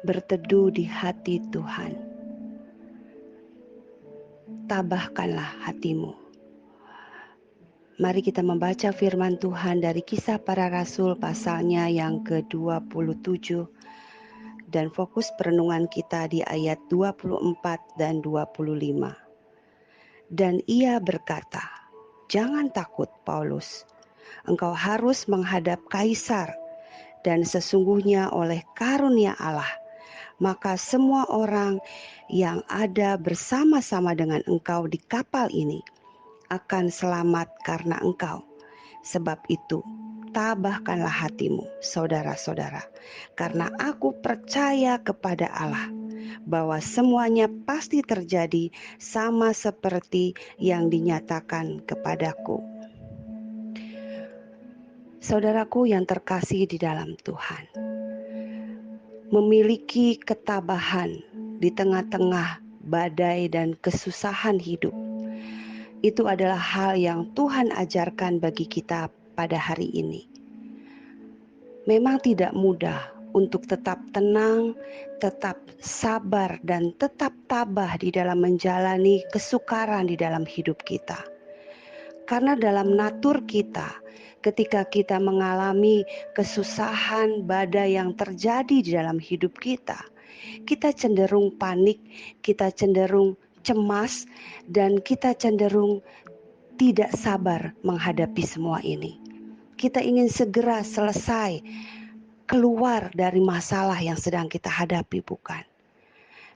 berteduh di hati Tuhan. Tabahkanlah hatimu. Mari kita membaca firman Tuhan dari Kisah Para Rasul pasalnya yang ke-27 dan fokus perenungan kita di ayat 24 dan 25. Dan ia berkata, "Jangan takut, Paulus. Engkau harus menghadap Kaisar, dan sesungguhnya oleh karunia Allah, maka semua orang yang ada bersama-sama dengan engkau di kapal ini akan selamat karena engkau. Sebab itu, tabahkanlah hatimu, saudara-saudara, karena aku percaya kepada Allah bahwa semuanya pasti terjadi sama seperti yang dinyatakan kepadaku." Saudaraku yang terkasih di dalam Tuhan, memiliki ketabahan di tengah-tengah badai dan kesusahan hidup, itu adalah hal yang Tuhan ajarkan bagi kita pada hari ini. Memang tidak mudah untuk tetap tenang, tetap sabar, dan tetap tabah di dalam menjalani kesukaran di dalam hidup kita. Karena dalam natur kita, ketika kita mengalami kesusahan, badai yang terjadi di dalam hidup kita cenderung panik, kita cenderung cemas, dan kita cenderung tidak sabar menghadapi semua ini. Kita ingin segera selesai, keluar dari masalah yang sedang kita hadapi, bukan?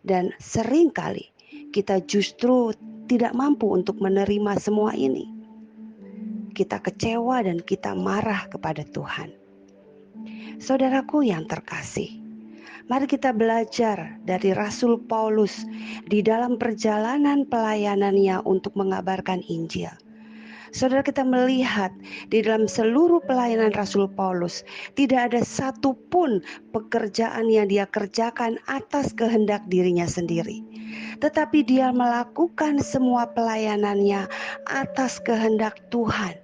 Dan seringkali kita justru tidak mampu untuk menerima semua ini. Kita kecewa dan kita marah kepada Tuhan. Saudaraku yang terkasih, mari kita belajar dari Rasul Paulus di dalam perjalanan pelayanannya untuk mengabarkan Injil. Saudara, kita melihat di dalam seluruh pelayanan Rasul Paulus, tidak ada satupun pekerjaan yang dia kerjakan atas kehendak dirinya sendiri. Tetapi dia melakukan semua pelayanannya atas kehendak Tuhan.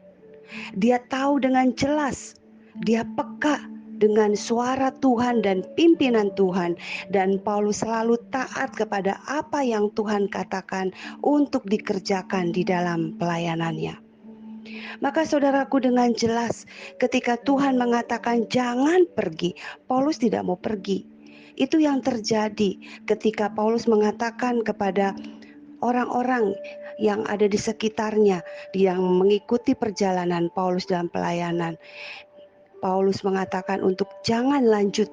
Dia tahu dengan jelas, dia peka dengan suara Tuhan dan pimpinan Tuhan, dan Paulus selalu taat kepada apa yang Tuhan katakan untuk dikerjakan di dalam pelayanannya. Maka saudaraku, dengan jelas ketika Tuhan mengatakan jangan pergi, Paulus tidak mau pergi. Itu yang terjadi ketika Paulus mengatakan kepada orang-orang yang ada di sekitarnya yang mengikuti perjalanan Paulus dalam pelayanan. Paulus mengatakan untuk jangan lanjut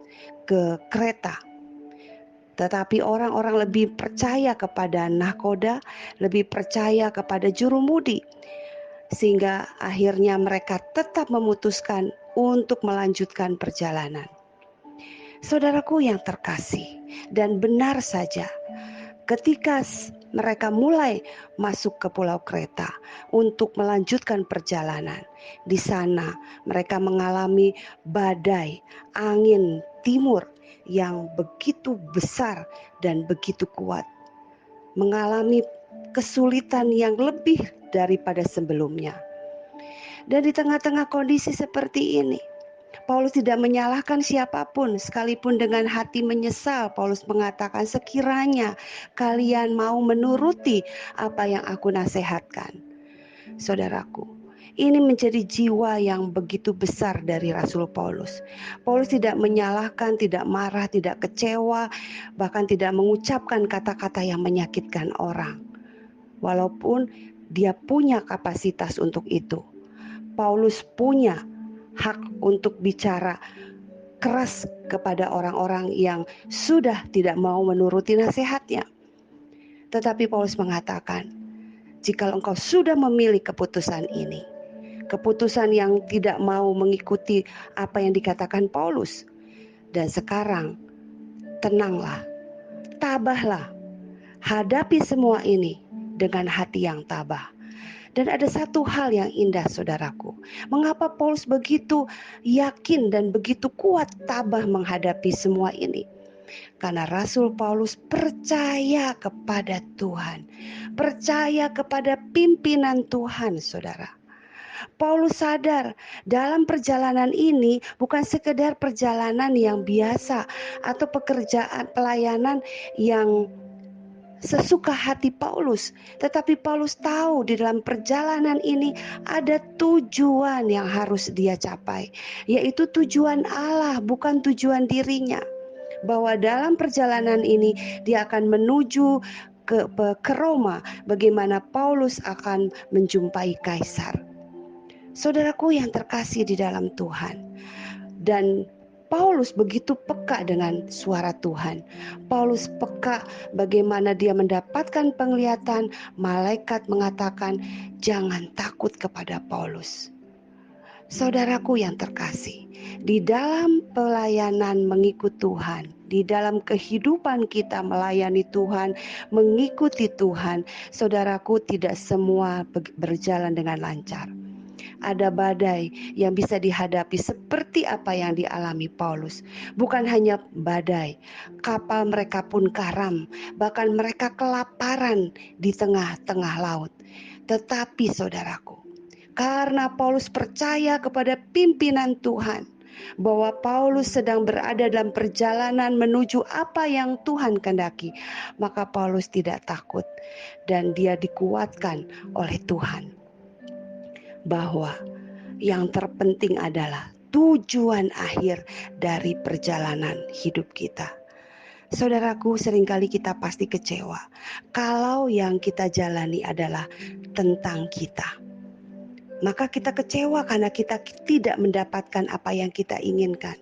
ke Kreta. Tetapi orang-orang lebih percaya kepada nahkoda, lebih percaya kepada jurumudi. Sehingga akhirnya mereka tetap memutuskan untuk melanjutkan perjalanan. Saudaraku yang terkasih, dan benar saja, ketika mereka mulai masuk ke Pulau Kreta untuk melanjutkan perjalanan, di sana mereka mengalami badai angin timur yang begitu besar dan begitu kuat, mengalami kesulitan yang lebih daripada sebelumnya. Dan di tengah-tengah kondisi seperti ini, Paulus tidak menyalahkan siapapun, sekalipun dengan hati menyesal. Paulus mengatakan, sekiranya kalian mau menuruti apa yang aku nasihatkan. Saudaraku, ini menjadi jiwa yang begitu besar dari Rasul Paulus. Paulus tidak menyalahkan, tidak marah, tidak kecewa, bahkan tidak mengucapkan kata-kata yang menyakitkan orang. Walaupun dia punya kapasitas untuk itu. Paulus punya hak untuk bicara keras kepada orang-orang yang sudah tidak mau menuruti nasihatnya. Tetapi Paulus mengatakan, jika engkau sudah memilih keputusan ini, keputusan yang tidak mau mengikuti apa yang dikatakan Paulus, dan sekarang tenanglah, tabahlah, hadapi semua ini dengan hati yang tabah. Dan ada satu hal yang indah, saudaraku. Mengapa Paulus begitu yakin dan begitu kuat tabah menghadapi semua ini? Karena Rasul Paulus percaya kepada Tuhan, percaya kepada pimpinan Tuhan, saudara. Paulus sadar dalam perjalanan ini bukan sekedar perjalanan yang biasa atau pekerjaan pelayanan yang sesuka hati Paulus, tetapi Paulus tahu di dalam perjalanan ini ada tujuan yang harus dia capai, yaitu tujuan Allah, bukan tujuan dirinya. Bahwa dalam perjalanan ini dia akan menuju ke Roma, bagaimana Paulus akan menjumpai Kaisar. Saudaraku yang terkasih di dalam Tuhan, dan Paulus begitu peka dengan suara Tuhan. Paulus peka bagaimana dia mendapatkan penglihatan, malaikat mengatakan, "Jangan takut kepada Paulus." Saudaraku yang terkasih, di dalam pelayanan mengikut Tuhan, di dalam kehidupan kita melayani Tuhan, mengikuti Tuhan, saudaraku, tidak semua berjalan dengan lancar. Ada badai yang bisa dihadapi seperti apa yang dialami Paulus. Bukan hanya badai, kapal mereka pun karam, bahkan mereka kelaparan di tengah-tengah laut. Tetapi saudaraku, karena Paulus percaya kepada pimpinan Tuhan, bahwa Paulus sedang berada dalam perjalanan menuju apa yang Tuhan kehendaki, maka Paulus tidak takut dan dia dikuatkan oleh Tuhan. Bahwa yang terpenting adalah tujuan akhir dari perjalanan hidup kita. Saudaraku, seringkali kita pasti kecewa kalau yang kita jalani adalah tentang kita. Maka kita kecewa karena kita tidak mendapatkan apa yang kita inginkan.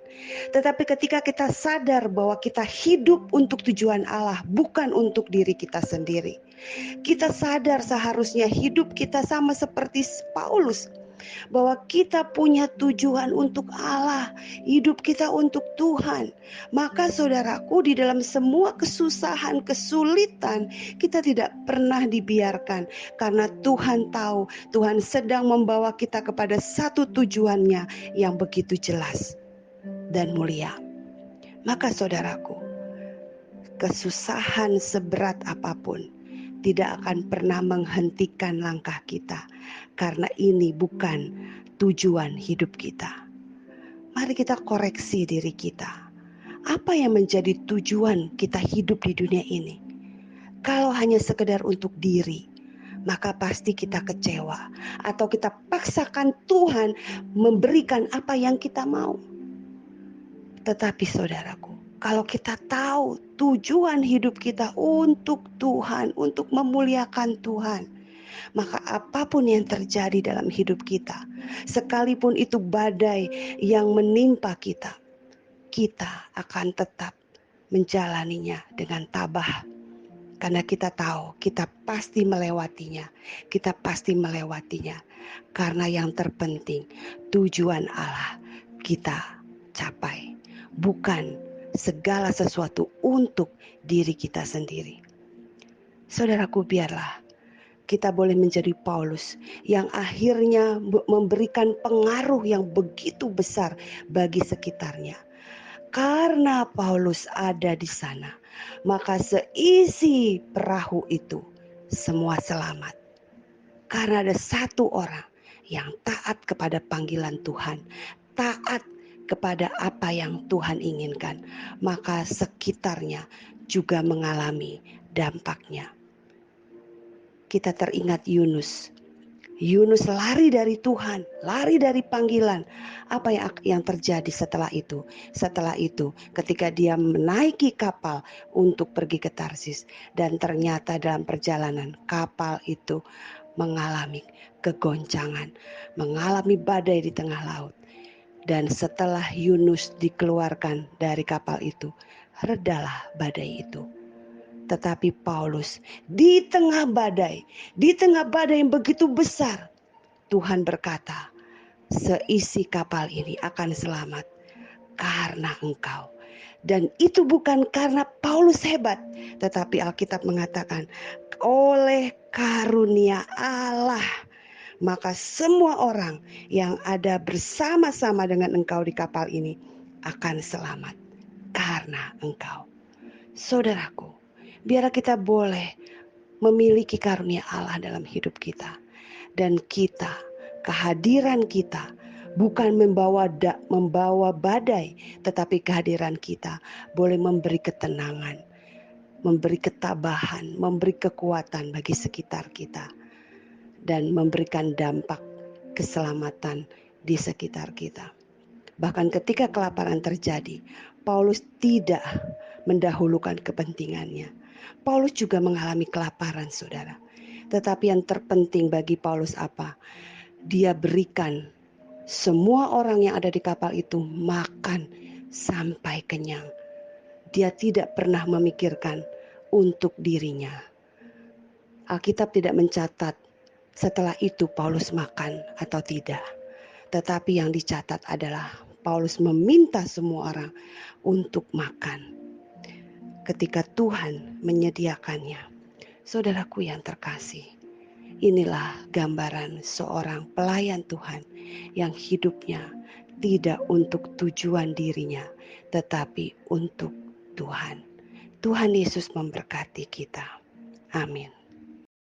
Tetapi ketika kita sadar bahwa kita hidup untuk tujuan Allah, bukan untuk diri kita sendiri, kita sadar seharusnya hidup kita sama seperti Paulus, bahwa kita punya tujuan untuk Allah, hidup kita untuk Tuhan. Maka saudaraku, di dalam semua kesusahan, kesulitan, kita tidak pernah dibiarkan, karena Tuhan tahu Tuhan sedang membawa kita kepada satu tujuannya yang begitu jelas dan mulia. Maka saudaraku, kesusahan seberat apapun tidak akan pernah menghentikan langkah kita, karena ini bukan tujuan hidup kita. Mari kita koreksi diri kita. Apa yang menjadi tujuan kita hidup di dunia ini? Kalau hanya sekedar untuk diri, maka pasti kita kecewa, atau kita paksakan Tuhan memberikan apa yang kita mau. Tetapi saudaraku, kalau kita tahu tujuan hidup kita untuk Tuhan, untuk memuliakan Tuhan, maka apapun yang terjadi dalam hidup kita, sekalipun itu badai yang menimpa kita, kita akan tetap menjalaninya dengan tabah. Karena kita tahu kita pasti melewatinya, kita pasti melewatinya. Karena yang terpenting tujuan Allah kita capai. Bukan segala sesuatu untuk diri kita sendiri. Saudaraku, biarlah kita boleh menjadi Paulus yang akhirnya memberikan pengaruh yang begitu besar bagi sekitarnya. Karena Paulus ada di sana, maka seisi perahu itu semua selamat. Karena ada satu orang yang taat kepada panggilan Tuhan, taat kepada apa yang Tuhan inginkan, maka sekitarnya juga mengalami dampaknya. Kita teringat Yunus. Yunus lari dari Tuhan, lari dari panggilan. Apa yang terjadi setelah itu? Setelah itu, ketika dia menaiki kapal untuk pergi ke Tarsis, dan ternyata dalam perjalanan kapal itu mengalami kegoncangan, mengalami badai di tengah laut. Dan setelah Yunus dikeluarkan dari kapal itu, redalah badai itu. Tetapi Paulus di tengah badai yang begitu besar, Tuhan berkata, seisi kapal ini akan selamat karena engkau. Dan itu bukan karena Paulus hebat, tetapi Alkitab mengatakan oleh karunia Allah, maka semua orang yang ada bersama-sama dengan engkau di kapal ini akan selamat karena engkau. Saudaraku, biar kita boleh memiliki karunia Allah dalam hidup kita, dan kita Kehadiran kita bukan membawa badai, tetapi kehadiran kita boleh memberi ketenangan, memberi ketabahan, memberi kekuatan bagi sekitar kita, dan memberikan dampak keselamatan di sekitar kita. Bahkan ketika kelaparan terjadi, Paulus tidak mendahulukan kepentingannya. Paulus juga mengalami kelaparan, saudara. Tetapi yang terpenting bagi Paulus apa? Dia berikan semua orang yang ada di kapal itu makan sampai kenyang. Dia tidak pernah memikirkan untuk dirinya. Alkitab tidak mencatat setelah itu Paulus makan atau tidak. Tetapi yang dicatat adalah Paulus meminta semua orang untuk makan ketika Tuhan menyediakannya. Saudaraku yang terkasih, inilah gambaran seorang pelayan Tuhan yang hidupnya tidak untuk tujuan dirinya, tetapi untuk Tuhan. Tuhan Yesus memberkati kita. Amin.